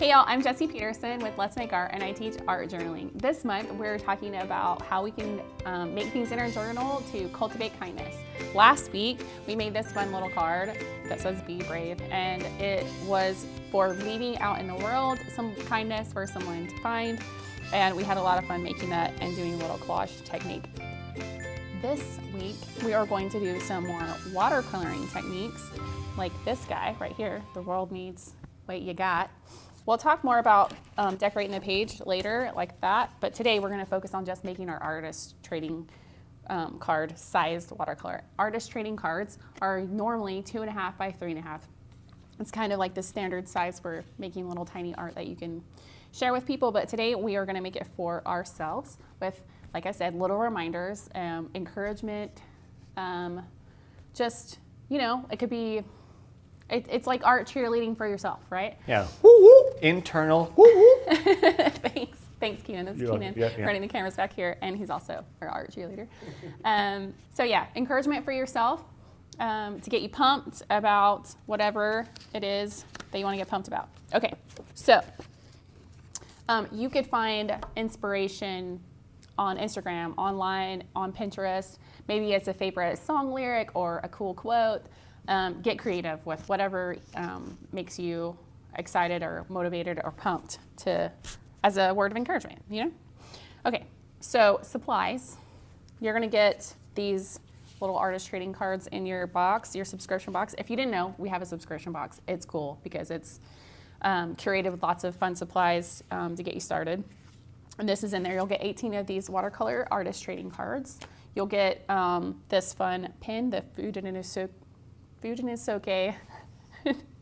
Hey y'all, I'm Jesse Petersen with Let's Make Art, and I teach art journaling. This month we're talking about how we can make things in our journal to cultivate kindness. Last week we made this fun little card that says be brave, and it was for leaving out in the world some kindness for someone to find, and we had a lot of fun making that and doing a little collage technique. This week we are going to do some more watercoloring techniques like this guy right here, the world needs what you got. We'll talk more about decorating the page later like that, but today we're going to focus on just making our artist trading card sized watercolor. Artist trading cards are normally 2.5 by 3.5. It's kind of like the standard size for making little tiny art that you can share with people, but today we are going to make it for ourselves with, like I said, little reminders, encouragement, just, you know, it could be, it's like art cheerleading for yourself, right? Yeah. Woo woo. Internal. Woo woo. Thanks, Keenan. This is You're Keenan welcome. Yeah. running the cameras back here, and he's also our art cheerleader. So yeah, encouragement for yourself to get you pumped about whatever it is that you want to get pumped about. Okay, so you could find inspiration on Instagram, online, on Pinterest. Maybe it's a favorite song lyric or a cool quote. Get creative with whatever makes you excited or motivated or pumped as a word of encouragement, you know? Okay, so supplies. You're gonna get these little artist trading cards in your box, your subscription box. If you didn't know, we have a subscription box. It's cool because it's curated with lots of fun supplies to get you started. And this is in there. You'll get 18 of these watercolor artist trading cards. You'll get this fun pin, the Fujinosuke.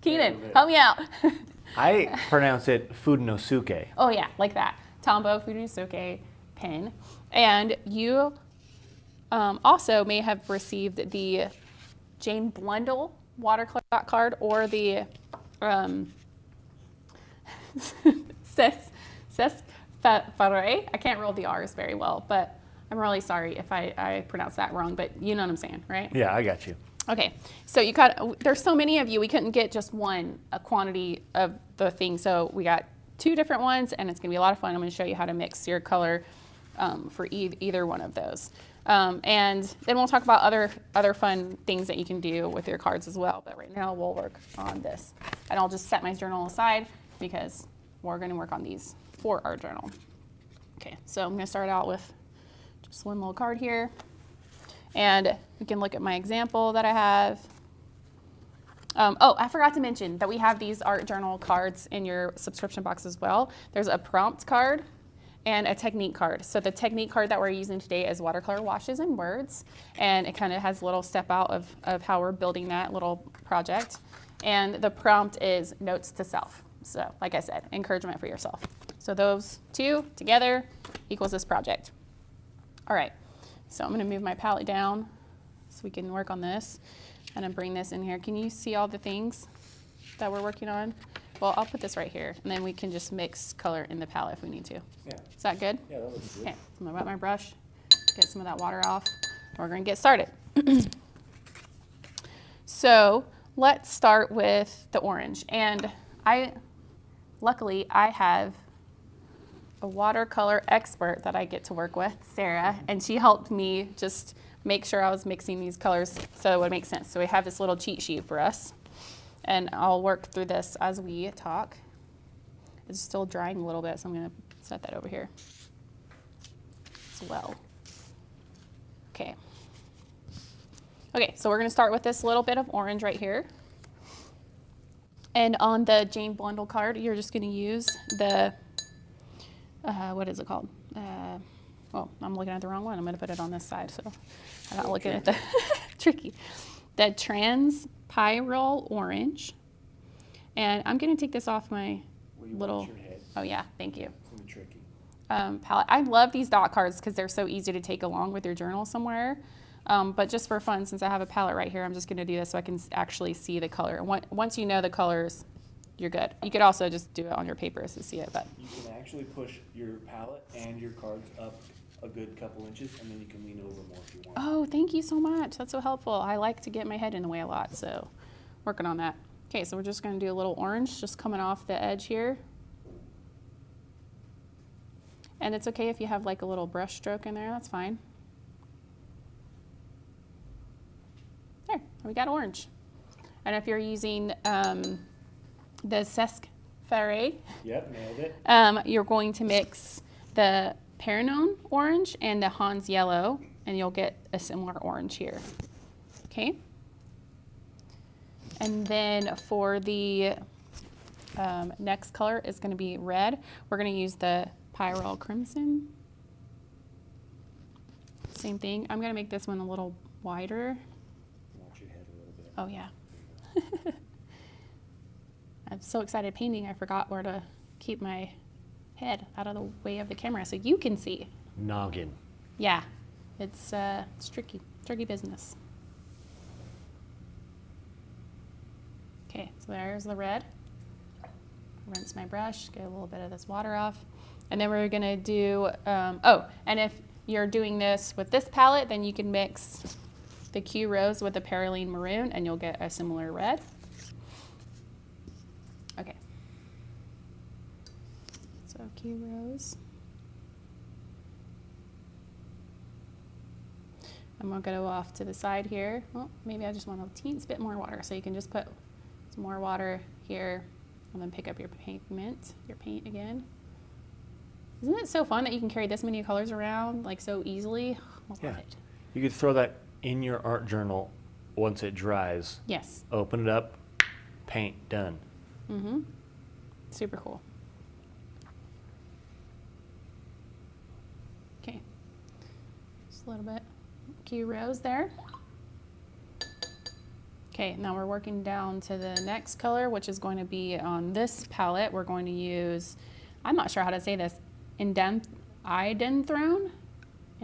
Keenan, help me out. I pronounce it Fujinosuke. Oh yeah, like that. Tombow Fujinosuke pin. And you also may have received the Jane Blundell watercolor card or the Cesfare. I can't roll the R's very well, but I'm really sorry if I pronounce that wrong, but you know what I'm saying, right? Yeah, I got you. Okay, so there's so many of you, we couldn't get just a quantity of the thing, so we got 2 different ones, and it's gonna be a lot of fun. I'm gonna show you how to mix your color for either one of those. And then we'll talk about other fun things that you can do with your cards as well, but right now we'll work on this. And I'll just set my journal aside because we're gonna work on these for our journal. Okay, so I'm gonna start out with just one little card here. And we can look at my example that I have. Oh, I forgot to mention that we have these art journal cards in your subscription box as well. There's a prompt card and a technique card. So the technique card that we're using today is watercolor washes and words. And it kind of has a little step out of how we're building that little project. And the prompt is notes to self. So like I said, encouragement for yourself. So those 2 together equals this project. All right. So I'm going to move my palette down so we can work on this and then bring this in here. Can you see all the things that we're working on? Well, I'll put this right here, and then we can just mix color in the palette if we need to. Yeah. Is that good? Yeah, that looks good. Okay, I'm going to wet my brush, get some of that water off, and we're going to get started. So let's start with the orange. And luckily, I have a watercolor expert that I get to work with, Sarah, and she helped me just make sure I was mixing these colors so it would make sense. So we have this little cheat sheet for us, and I'll work through this as we talk. It's still drying a little bit, so I'm going to set that over here as well. Okay. Okay, so we're going to start with this little bit of orange right here. And on the Jane Blundell card, you're just going to use the what is it called? Well, I'm looking at the wrong one. I'm going to put it on this side, so I'm not looking at the tricky. The Transpiral Orange. And I'm going to take this off my little, oh yeah, thank you. It's gonna be tricky. Palette. I love these dot cards because they're so easy to take along with your journal somewhere. But just for fun, since I have a palette right here, I'm just going to do this so I can actually see the color. Once you know the colors, you're good. You could also just do it on your paper to see it, but. You can actually push your palette and your cards up a good couple inches, and then you can lean over more if you want. Oh, thank you so much. That's so helpful. I like to get my head in the way a lot, so working on that. Okay, so we're just going to do a little orange just coming off the edge here. And it's okay if you have like a little brush stroke in there, that's fine. There, we got orange. And if you're using the Sesc Ferret, Yep, nailed it. you're going to mix the Perignon orange and the Hans yellow, and you'll get a similar orange here. Okay. And then for the next color is going to be red. We're going to use the Pyrrole Crimson. Same thing. I'm going to make this one a little wider. Watch your head a little bit. Oh yeah. I'm so excited painting, I forgot where to keep my head out of the way of the camera so you can see. Noggin. Yeah, it's tricky business. Okay, so there's the red. Rinse my brush, get a little bit of this water off. And then we're gonna do, oh, and if you're doing this with this palette, then you can mix the Q Rose with the Perylene Maroon and you'll get a similar red. Okay. So Q Rose. I'm gonna go off to the side here. Well, maybe I just want a teensy bit more water. So you can just put some more water here and then pick up your pigment, your paint again. Isn't it so fun that you can carry this many colors around like so easily? I love it. You could throw that in your art journal once it dries. Yes. Open it up, paint, done. Mm-hmm. Super cool. Okay. Just a little bit. Q Rose there. Okay, now we're working down to the next color, which is going to be on this palette. We're going to use, I'm not sure how to say this, Identhron?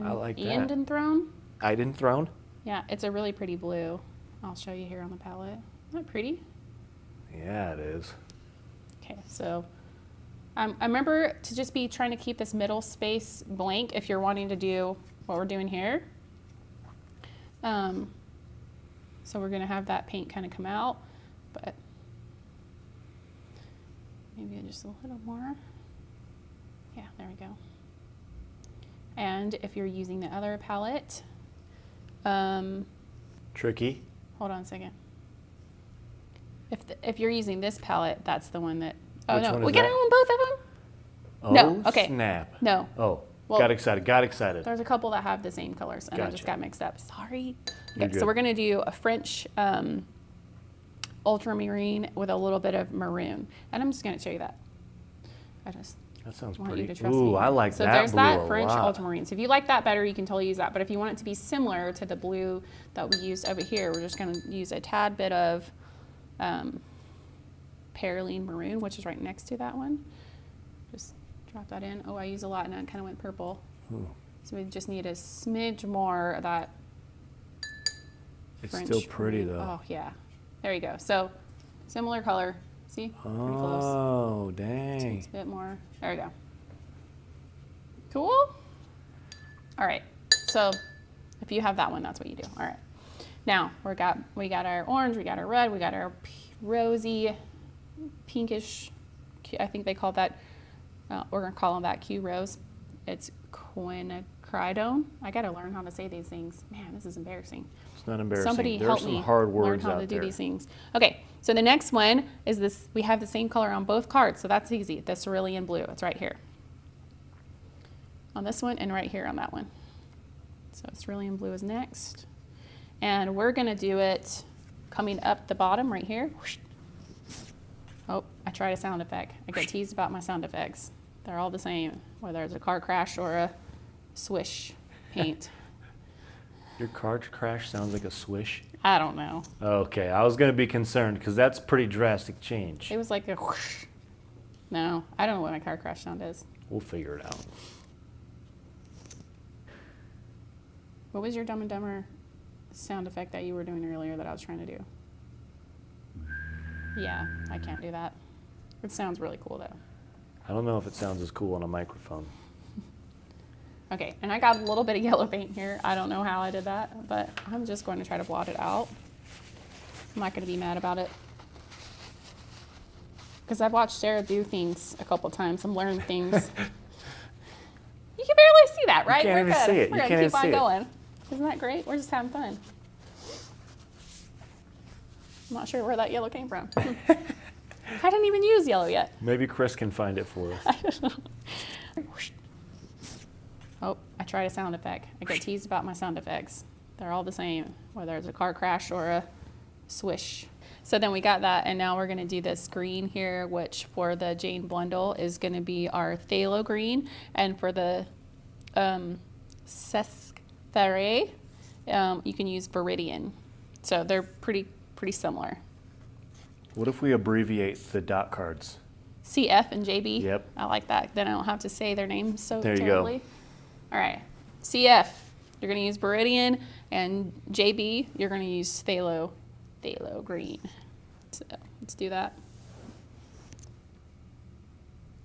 I like that. Identhron? Identhron? Yeah, it's a really pretty blue. I'll show you here on the palette. Isn't that pretty? Yeah, it is. Okay, so I remember to just be trying to keep this middle space blank if you're wanting to do what we're doing here. So we're going to have that paint kind of come out, but maybe just a little more. Yeah, there we go. And if you're using the other palette, Tricky. hold on a second. If you're using this palette, that's the one that. Oh Which no, one is we got that? it on both of them. Oh, No, okay. Snap. No, Oh, Well- got excited. there's a couple that have the same colors, and I just Gotcha. got mixed up. Sorry. You're Okay, so good. we're gonna do a French ultramarine with a little bit of maroon, and I'm just gonna show you that. I just That sounds want pretty. you to trust Ooh, me. I like so that there's blue that a French lot. ultramarine. So if you like that better, you can totally use that. But if you want it to be similar to the blue that we used over here, we're just gonna use a tad bit of Perylene Maroon, which is right next to that one. Just drop that in. Oh, I use a lot and it kind of went purple. Ooh. So we just need a smidge more of that It's French still pretty maroon. though. Oh yeah, there you go. So similar color. See, pretty close. Oh, dang. Just a bit more. There we go. Cool. All right. So if you have that one, that's what you do. All right. Now we got our orange, we got our red, we got our rosy, pinkish. I think they call that. We're gonna call them that Q Rose. It's quinacridone. I gotta learn how to say these things. Man, this is embarrassing. It's not embarrassing. Somebody There are help some me hard learn words how out to do there. these things. Okay, so the next one is this. We have the same color on both cards, so that's easy. The cerulean blue. It's right here on this one and right here on that one. So cerulean blue is next, and we're gonna do it coming up the bottom right here. Oh, I tried a sound effect. I get teased about my sound effects. They're all the same, whether it's a car crash or a swish paint. Your car crash sounds like a swish. I don't know. Okay, I was gonna be concerned because that's pretty drastic change. It was like a whoosh. No, I don't know what my car crash sound is. We'll figure it out. What was your Dumb and Dumber sound effect that you were doing earlier that I was trying to do? Yeah, I can't do that. It sounds really cool though. I don't know if it sounds as cool on a microphone. Okay, and I got a little bit of yellow paint here. I don't know how I did that, but I'm just going to try to blot it out. I'm not going to be mad about it. Because I've watched Sarah do things a couple times. I'm learning things. You can barely see that, right? can't We're even good. see it. We're You gonna can't keep even on see it. going. Isn't that great? We're just having fun. I'm not sure where that yellow came from. I didn't even use yellow yet. Maybe Chris can find it for us. Oh, I tried a sound effect. I get teased about my sound effects. They're all the same, whether it's a car crash or a swish. So then we got that, and now we're gonna do this green here, which for the Jane Blundell is gonna be our phthalo green, and for the Sesquiterre, you can use Viridian. So they're pretty similar. What if we abbreviate the dot cards? CF and JB. Yep. I like that. Then I don't have to say their names so There you go. terribly. All right. CF, you're going to use Viridian, and JB, you're going to use phthalo green. So let's do that.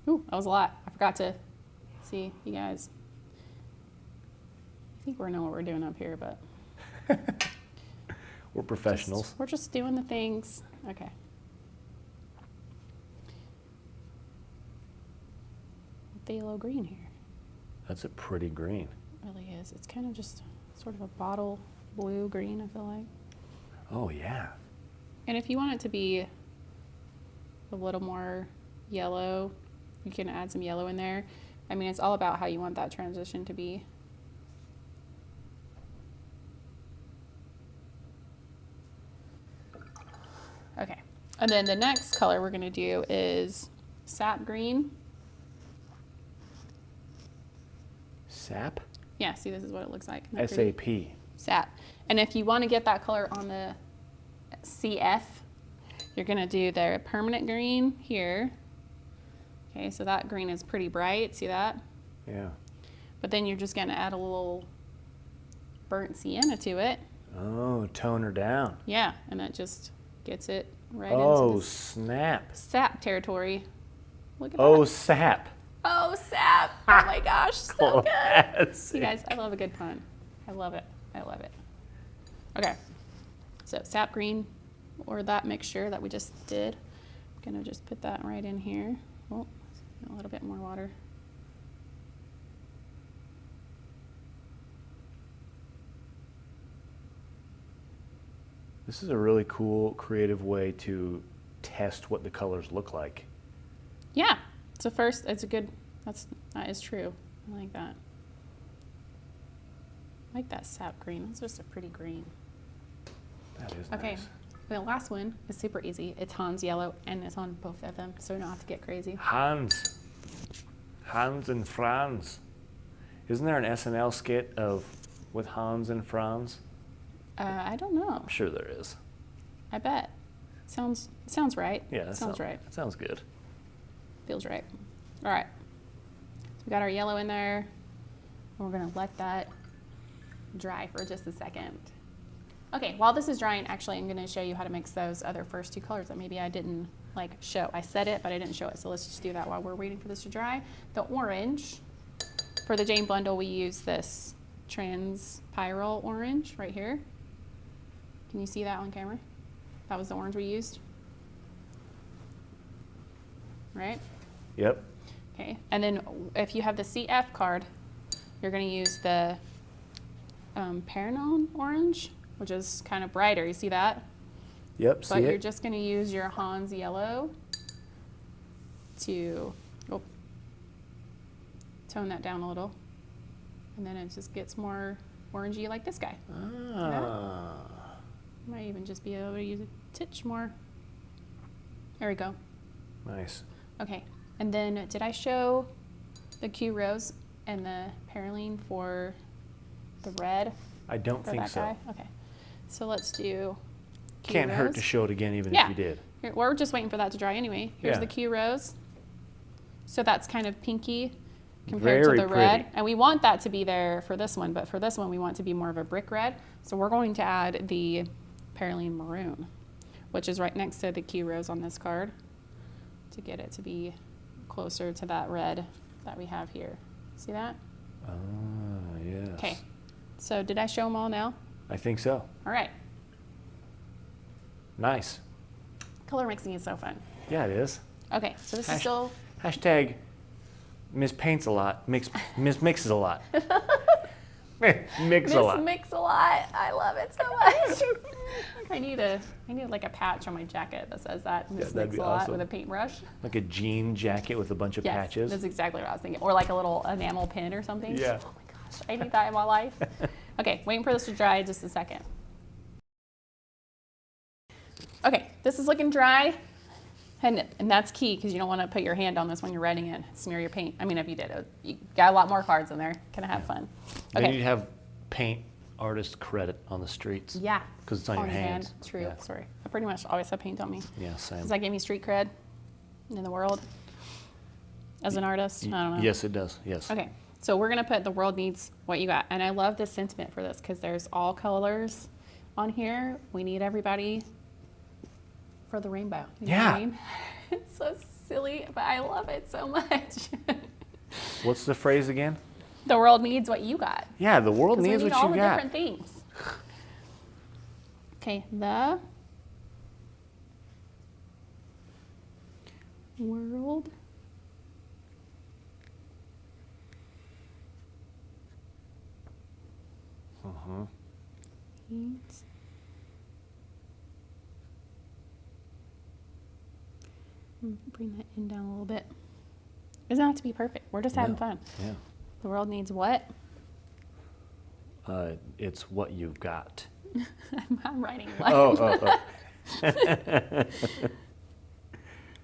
Ooh, that was a lot. I forgot to see you guys. I think we know what we're doing up here, but We're professionals. we're just doing the things. Okay. Phthalo green here. That's a pretty green. It really is. It's kind of just sort of a bottle blue green, I feel like. Oh, yeah. And if you want it to be a little more yellow, you can add some yellow in there. I mean, it's all about how you want that transition to be. Okay. And then the next color we're going to do is Sap Green. Sap? Yeah, see, this is what it looks like. Isn't that pretty? SAP. Sap. And if you want to get that color on the CF, you're going to do the permanent green here. Okay, so that green is pretty bright. See that? Yeah. But then you're just going to add a little burnt sienna to it. Oh, tone her down. Yeah, and that just gets it right Oh, into the snap. sap territory. Look at Oh, that. sap. Oh, sap. Oh my gosh, so good. Classic. You guys, I love a good pun. I love it. I love it. Okay, so sap green, or that mixture that we just did. I'm gonna just put that right in here. Oh, a little bit more water. This is a really cool, creative way to test what the colors look like. Yeah, it's a first. It's a good. That is true. I like that. I like that sap green. It's just a pretty green. That is Okay, nice. the last one is super easy. It's Hans Yellow, and it's on both of them, so we don't have to get crazy. Hans. Hans and Franz. Isn't there an SNL skit with Hans and Franz? I don't know. I'm sure there is. I bet. Sounds right. Yeah, that sounds right. That sounds good. Feels right. All right. So we got our yellow in there. And we're gonna let that dry for just a second. Okay, while this is drying, actually, I'm gonna show you how to mix those other first two colors that maybe I didn't show. I said it, but I didn't show it. So let's just do that while we're waiting for this to dry. The orange, for the Jane Blundell, we use this transpiral orange right here. Can you see that on camera? That was the orange we used. Right? Yep. Okay, and then if you have the CF card, you're going to use the Pernon orange, which is kind of brighter. You see that? Yep, see But you're it? just going to use your Hans yellow to tone that down a little. And then it just gets more orangey like this guy. Ah. Might even just be able to use a titch more. There we go. Nice. Okay, and then did I show the Q rose and the perylene for the red I don't for think that so. guy? Okay, so let's do Q Can't hurt rose. to show it again even Yeah. if you did. Here, we're just waiting for that to dry anyway. Here's Yeah. the Q rose. So that's kind of pinky compared Very to the red. pretty. And we want that to be there for this one, but for this one we want it to be more of a brick red. So we're going to add the perylene maroon, which is right next to the Q rose on this card, to get it to be closer to that red that we have here. See that? Ah, yes. Okay. So did I show them all now? I think so. All right. Nice. Color mixing is so fun. Yeah, it is. Okay, so this is still Hashtag Miss paints a lot. Miss mixes a lot. Mix a lot. Mix a lot. I love it so much. I need like a patch on my jacket that says that. Miss that'd Mix be a lot awesome. with a paintbrush. Like a jean jacket with a bunch of Yes, patches. that's exactly what I was thinking. Or like a little enamel pin or something. Yeah. Oh my gosh, I need that in my life. Okay, waiting for this to dry just a second. Okay, this is looking dry. And that's key because you don't want to put your hand on this when you're writing it. Smear your paint. I mean, if you did, you got a lot more cards in there. Kind of have fun. Then Okay. you'd have paint artist credit on the streets. Yeah. Because it's on your hands. Hand. True. Yeah. Sorry. I pretty much always have paint on me. Yeah, same. Does that give me street cred in the world as an artist? I don't know. Yes, it does. Yes. Okay. So we're going to put the world needs what you got. And I love this sentiment for this because there's all colors on here. We need everybody for the rainbow. You know what I mean? It's so silly, but I love it so much. What's the phrase again? The world needs what you got. Yeah, the world 'Cause we needs need what all you the got. different things. Okay, the world needs bring that in down a little bit. It doesn't have to be perfect. We're just having No. fun. Yeah. The world needs what? It's what you've got. I'm writing what? Oh.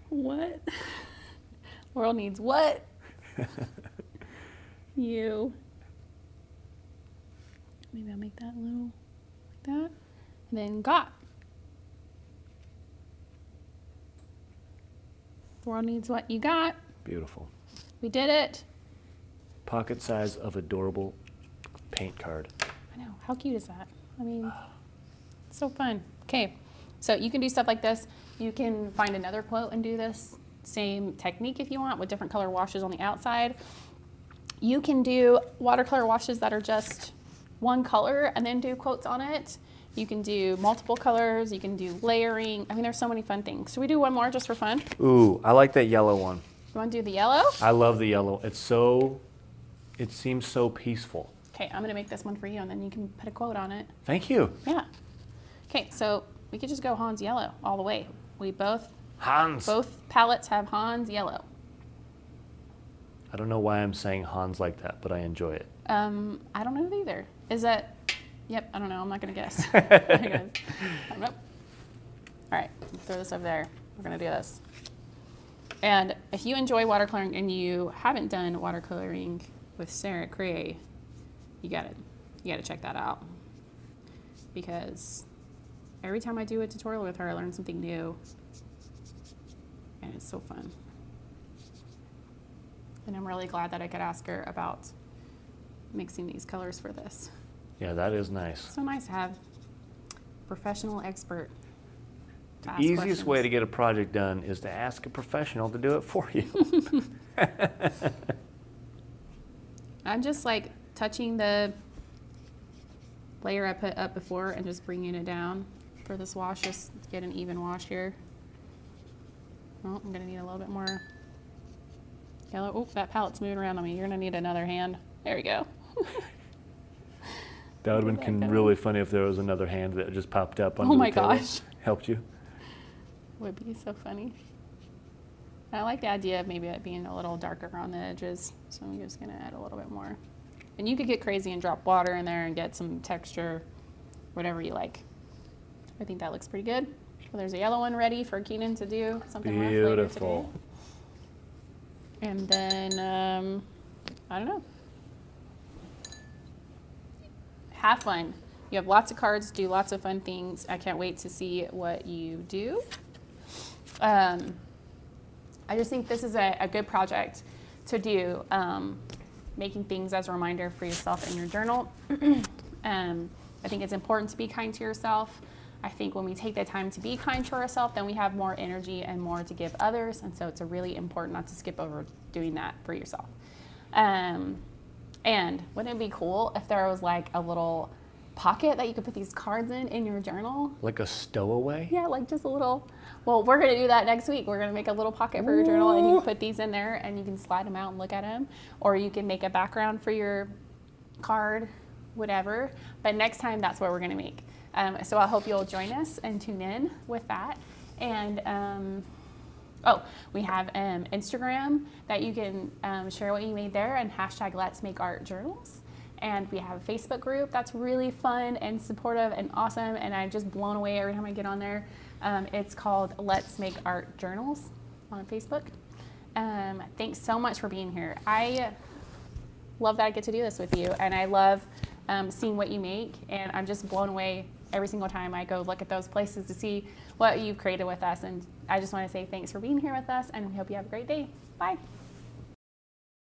What? The world needs what? You. Maybe I'll make that a little like that. And then got. The world needs what you got. Beautiful. We did it. Pocket size of adorable paint card. I know. How cute is that? I mean, it's so fun. Okay. So you can do stuff like this. You can find another quote and do this same technique if you want with different color washes on the outside. You can do watercolor washes that are just one color and then do quotes on it. You can do multiple colors. You can do layering. I mean, there's so many fun things. Should we do one more just for fun? Ooh, I like that yellow one. You want to do the yellow? I love the yellow. It seems so peaceful. Okay, I'm going to make this one for you, and then you can put a quote on it. Thank you. Yeah. Okay, so we could just go Hans yellow all the way. We both palettes have Hans yellow. I don't know why I'm saying Hans like that, but I enjoy it. I don't know either. Is that? Yep. I don't know. I'm not gonna guess. I don't know. All right. Throw this over there. We're gonna do this. And if you enjoy watercoloring and you haven't done watercoloring with Sarah Cray, you gotta check that out, because every time I do a tutorial with her, I learn something new, and it's so fun. And I'm really glad that I could ask her about mixing these colors for this. Yeah, that is nice. So nice to have a professional expert to The ask easiest questions. way to get a project done is to ask a professional to do it for you. I'm just like touching the layer I put up before and just bringing it down for this wash, just to get an even wash here. Oh, I'm gonna need a little bit more yellow. Oh, that palette's moving around on me. You're gonna need another hand. There we go. That would have been really funny if there was another hand that just popped up under Oh my the table. gosh. Helped you. Would be so funny. I like the idea of maybe it being a little darker on the edges, so I'm just gonna add a little bit more. And you could get crazy and drop water in there and get some texture, whatever you like. I think that looks pretty good. Well, there's a yellow one ready for Keenan to do something with later today. Beautiful. And then, I don't know. Have fun. You have lots of cards, do lots of fun things. I can't wait to see what you do. I just think this is a good project to do, making things as a reminder for yourself in your journal. I think it's important to be kind to yourself. I think when we take the time to be kind to ourselves, then we have more energy and more to give others. And so it's really important not to skip over doing that for yourself. And wouldn't it be cool if there was like a little pocket that you could put these cards in your journal. Like a stowaway? Yeah, like just a little, well, we're going to do that next week. We're going to make a little pocket for your journal, and you can put these in there and you can slide them out and look at them, or you can make a background for your card, whatever. But next time, that's what we're going to make. So I hope you'll join us and tune in with that. And we have Instagram that you can share what you made there, and hashtag Let's Make Art Journals. And we have a Facebook group that's really fun and supportive and awesome, and I'm just blown away every time I get on there. It's called Let's Make Art Journals on Facebook. Thanks so much for being here. I love that I get to do this with you, and I love seeing what you make, and I'm just blown away every single time I go look at those places to see what you've created with us. And I just want to say thanks for being here with us, and we hope you have a great day. Bye.